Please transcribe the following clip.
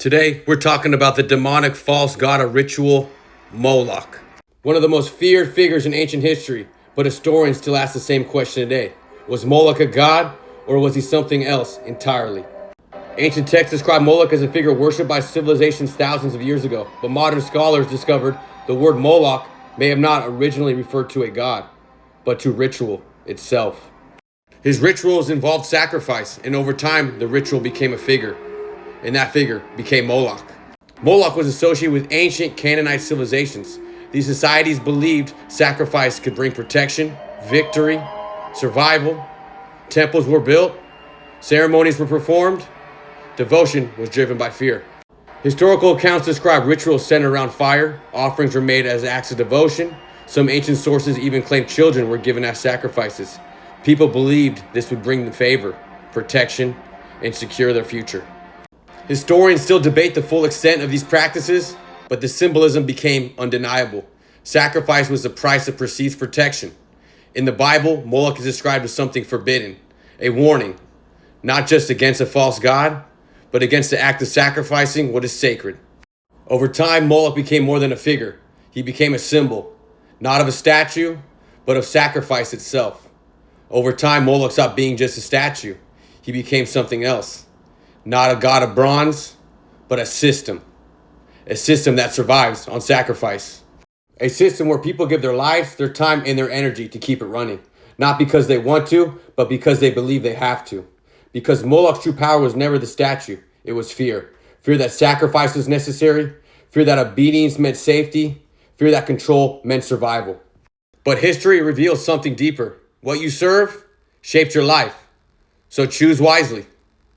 Today, we're talking about the demonic false god of ritual, Moloch. One of the most feared figures in ancient history, but historians still ask the same question today. Was Moloch a god, or was he something else entirely? Ancient texts describe Moloch as a figure worshipped by civilizations thousands of years ago, but modern scholars discovered the word Moloch may have not originally referred to a god, but to ritual itself. His rituals involved sacrifice, and over time, the ritual became a figure, and that figure became Moloch. Moloch was associated with ancient Canaanite civilizations. These societies believed sacrifice could bring protection, victory, survival. Temples were built, ceremonies were performed, devotion was driven by fear. Historical accounts describe rituals centered around fire, offerings were made as acts of devotion. Some ancient sources even claim children were given as sacrifices. People believed this would bring them favor, protection, and secure their future. Historians still debate the full extent of these practices, but the symbolism became undeniable. Sacrifice was the price of perceived protection. In the Bible, Moloch is described as something forbidden, a warning, not just against a false god, but against the act of sacrificing what is sacred. Over time, Moloch became more than a figure. He became a symbol, not of a statue, but of sacrifice itself. Over time, Moloch stopped being just a statue. He became something else. Not a god of bronze, but a system. A system that survives on sacrifice. A system where people give their lives, their time, and their energy to keep it running. Not because they want to, but because they believe they have to. Because Moloch's true power was never the statue, it was fear. Fear that sacrifice was necessary, fear that obedience meant safety, fear that control meant survival. But history reveals something deeper. What you serve shapes your life. So choose wisely.